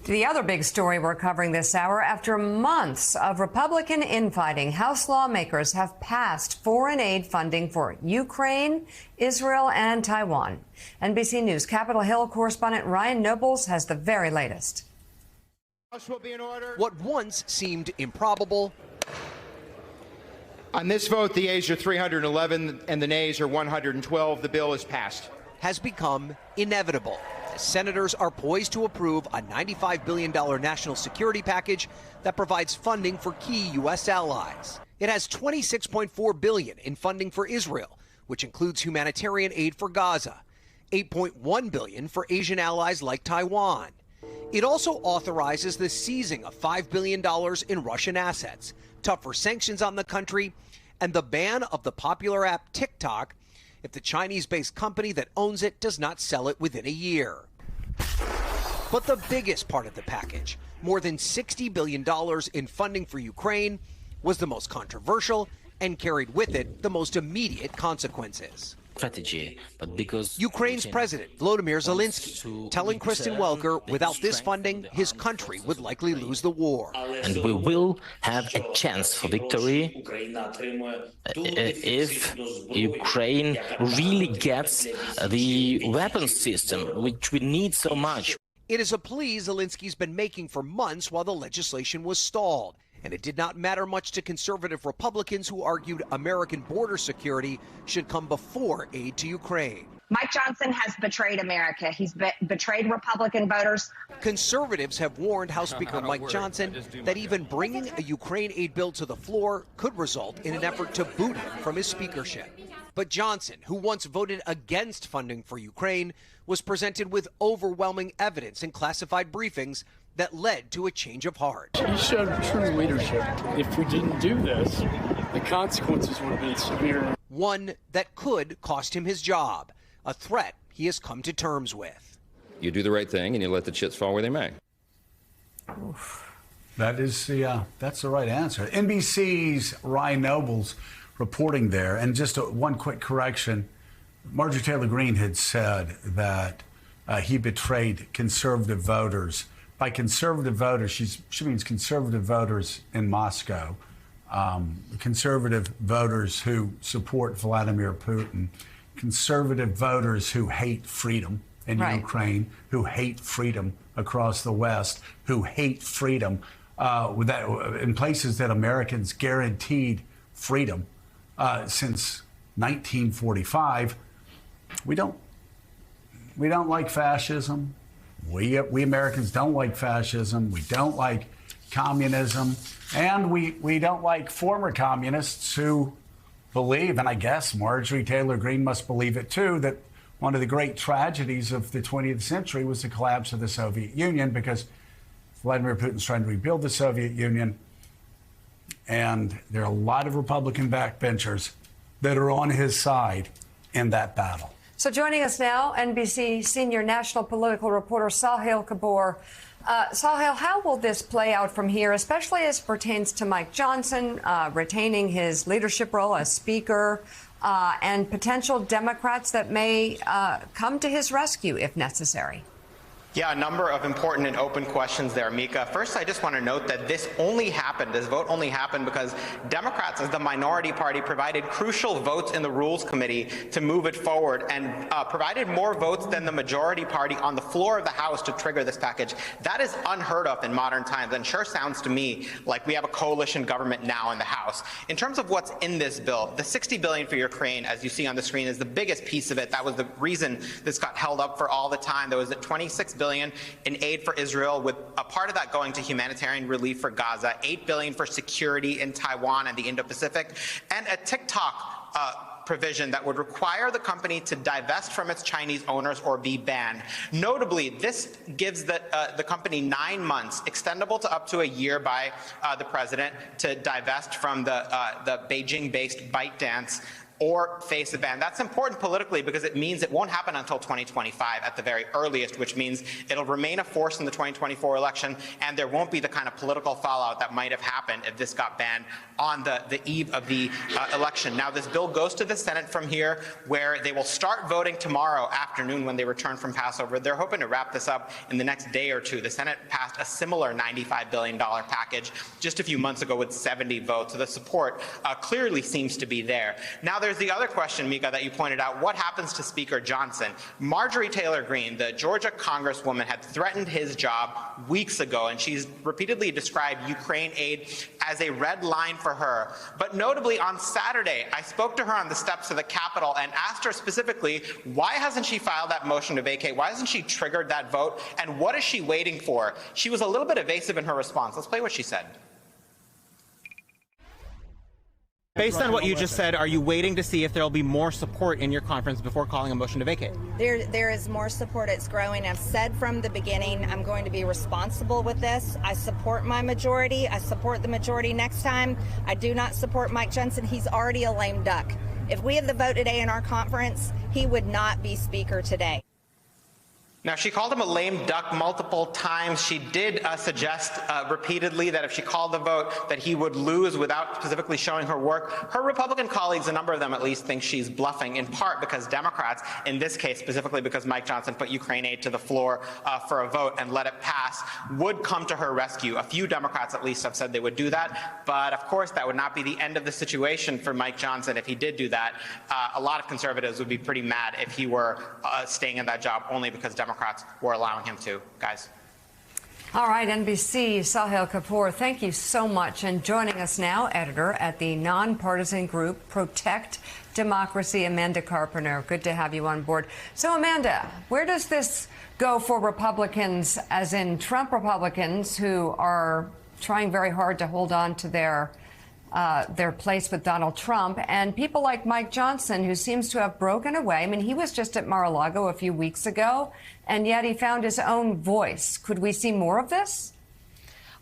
The other big story we're covering this hour, after months of Republican infighting, House lawmakers have passed foreign aid funding for Ukraine, Israel, and Taiwan. NBC News Capitol Hill correspondent Ryan Nobles has the very latest. What once seemed improbable. On this vote, the ayes are 311 and the nays are 112. The bill is passed. Has become inevitable. Senators are poised to approve a $95 billion national security package that provides funding for key U.S. allies. It has $26.4 billion in funding for Israel, which includes humanitarian aid for Gaza, $8.1 billion for Asian allies like Taiwan. It also authorizes the seizing of $5 billion in Russian assets, tougher sanctions on the country, and the ban of the popular app TikTok if the Chinese-based company that owns it does not sell it within a year. But the biggest part of the package, more than $60 billion in funding for Ukraine, was the most controversial and carried with it the most immediate consequences. But because Ukraine's President Volodymyr Zelensky telling Kristen Welker without this funding, his country would likely lose the war. And we will have a chance for victory if Ukraine really gets the weapons system, which we need so much. It is a plea Zelensky's been making for months while the legislation was stalled. And it did not matter much to conservative Republicans who argued American border security should come before aid to Ukraine. Mike Johnson has betrayed America. He's betrayed Republican voters. Conservatives have warned House Speaker Mike Johnson that even bringing a Ukraine aid bill to the floor could result in an effort to boot him from his speakership. But Johnson, who once voted against funding for Ukraine, was presented with overwhelming evidence in classified briefings that led to a change of heart. He showed true leadership. If we didn't do this, the consequences would have been severe. One that could cost him his job, a threat he has come to terms with. You do the right thing and you let the chips fall where they may. That's the right answer. NBC's Ryan Nobles reporting there. And just one quick correction. Marjorie Taylor Greene had said that he betrayed conservative voters. By conservative voters, she means conservative voters in Moscow, conservative voters who support Vladimir Putin, conservative voters who hate freedom in Ukraine, who hate freedom across the West, who hate freedom in places that Americans guaranteed freedom since 1945. We don't like fascism. We Americans don't like fascism. We don't like communism. And we don't like former communists who believe, and I guess Marjorie Taylor Greene must believe it too, that one of the great tragedies of the 20th century was the collapse of the Soviet Union, because Vladimir Putin's trying to rebuild the Soviet Union. And there are a lot of Republican backbenchers that are on his side in that battle. So joining us now, NBC senior national political reporter Sahil Kapoor. Sahil, how will this play out from here, especially as pertains to Mike Johnson retaining his leadership role as Speaker and potential Democrats that may come to his rescue if necessary? Yeah, a number of important and open questions there, Mika. First, I just want to note that this vote only happened because Democrats, as the minority party, provided crucial votes in the Rules Committee to move it forward and provided more votes than the majority party on the floor of the House to trigger this package. That is unheard of in modern times and sure sounds to me like we have a coalition government now in the House. In terms of what's in this bill, the $60 billion for Ukraine, as you see on the screen, is the biggest piece of it. That was the reason this got held up for all the time. There was $26 billion in aid for Israel, with a part of that going to humanitarian relief for Gaza, $8 billion for security in Taiwan and the Indo-Pacific, and a TikTok provision that would require the company to divest from its Chinese owners or be banned. Notably, this gives the company 9 months, extendable to up to a year by the president, to divest from the Beijing-based ByteDance or face a ban. That's important politically because it means it won't happen until 2025 at the very earliest, which means it'll remain a force in the 2024 election, and there won't be the kind of political fallout that might have happened if this got banned on the eve of the election. Now, this bill goes to the Senate from here, where they will start voting tomorrow afternoon when they return from Passover. They're hoping to wrap this up in the next day or two. The Senate passed a similar $95 billion package just a few months ago with 70 votes, so the support clearly seems to be there. Now, there's the other question, Mika, that you pointed out. What happens to Speaker Johnson? Marjorie Taylor Greene, the Georgia congresswoman, had threatened his job weeks ago, and she's repeatedly described Ukraine aid as a red line for her. But notably, on Saturday, I spoke to her on the steps of the Capitol and asked her specifically, why hasn't she filed that motion to vacate? Why hasn't she triggered that vote? And what is she waiting for? She was a little bit evasive in her response. Let's play what she said. Based on what you just said, are you waiting to see if there will be more support in your conference before calling a motion to vacate? There is more support. It's growing. I've said from the beginning I'm going to be responsible with this. I support my majority. I support the majority next time. I do not support Mike Johnson. He's already a lame duck. If we have the vote today in our conference, he would not be Speaker today. Now, she called him a lame duck multiple times. She did suggest repeatedly that if she called the vote that he would lose without specifically showing her work. Her Republican colleagues, a number of them at least, think she's bluffing, in part because Democrats, in this case specifically because Mike Johnson put Ukraine aid to the floor for a vote and let it pass, would come to her rescue. A few Democrats at least have said they would do that. But of course, that would not be the end of the situation for Mike Johnson if he did do that. A lot of conservatives would be pretty mad if he were staying in that job only because Democrats were allowing him to. Guys. All right, NBC, Sahil Kapoor, thank you so much. And joining us now, editor at the nonpartisan group Protect Democracy, Amanda Carpenter. Good to have you on board. So, Amanda, where does this go for Republicans, as in Trump Republicans, who are trying very hard to hold on to their place with Donald Trump, and people like Mike Johnson, who seems to have broken away? I mean, he was just at Mar-a-Lago a few weeks ago, and yet he found his own voice. Could we see more of this?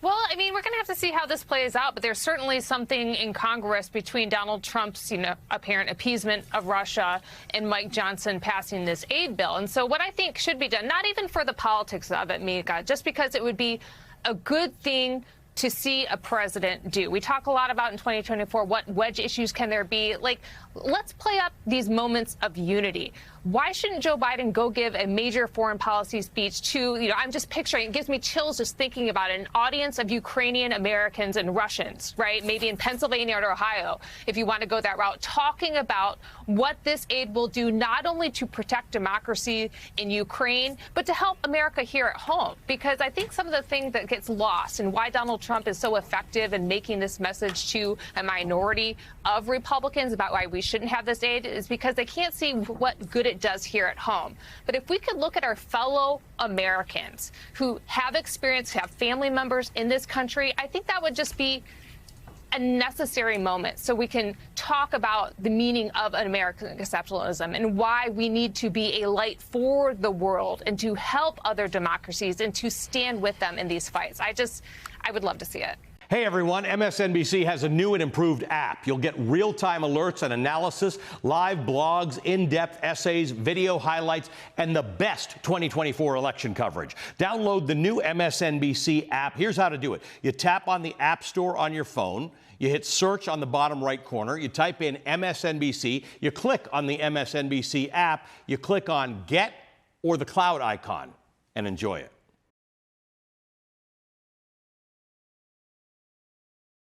Well, I mean, we're going to have to see how this plays out, but there's certainly something in Congress between Donald Trump's, apparent appeasement of Russia and Mike Johnson passing this aid bill. And so what I think should be done, not even for the politics of it, Mika, just because it would be a good thing to see a president do. We talk a lot about in 2024, what wedge issues can there be? Like, let's play up these moments of unity. Why shouldn't Joe Biden go give a major foreign policy speech to, I'm just picturing, it gives me chills just thinking about it, an audience of Ukrainian Americans and Russians, right? Maybe in Pennsylvania or Ohio, if you want to go that route, talking about what this aid will do, not only to protect democracy in Ukraine, but to help America here at home. Because I think some of the thing that gets lost and why Donald Trump is so effective in making this message to a minority of Republicans about why we shouldn't have this aid is because they can't see what good it does here at home. But if we could look at our fellow Americans who have experience, have family members in this country, I think that would just be a necessary moment so we can talk about the meaning of an American exceptionalism and why we need to be a light for the world and to help other democracies and to stand with them in these fights. I would love to see it. Hey everyone, MSNBC has a new and improved app. You'll get real-time alerts and analysis, live blogs, in-depth essays, video highlights, and the best 2024 election coverage. Download the new MSNBC app. Here's how to do it. You tap on the App Store on your phone. You hit search on the bottom right corner. You type in MSNBC. You click on the MSNBC app. You click on Get or the cloud icon and enjoy it.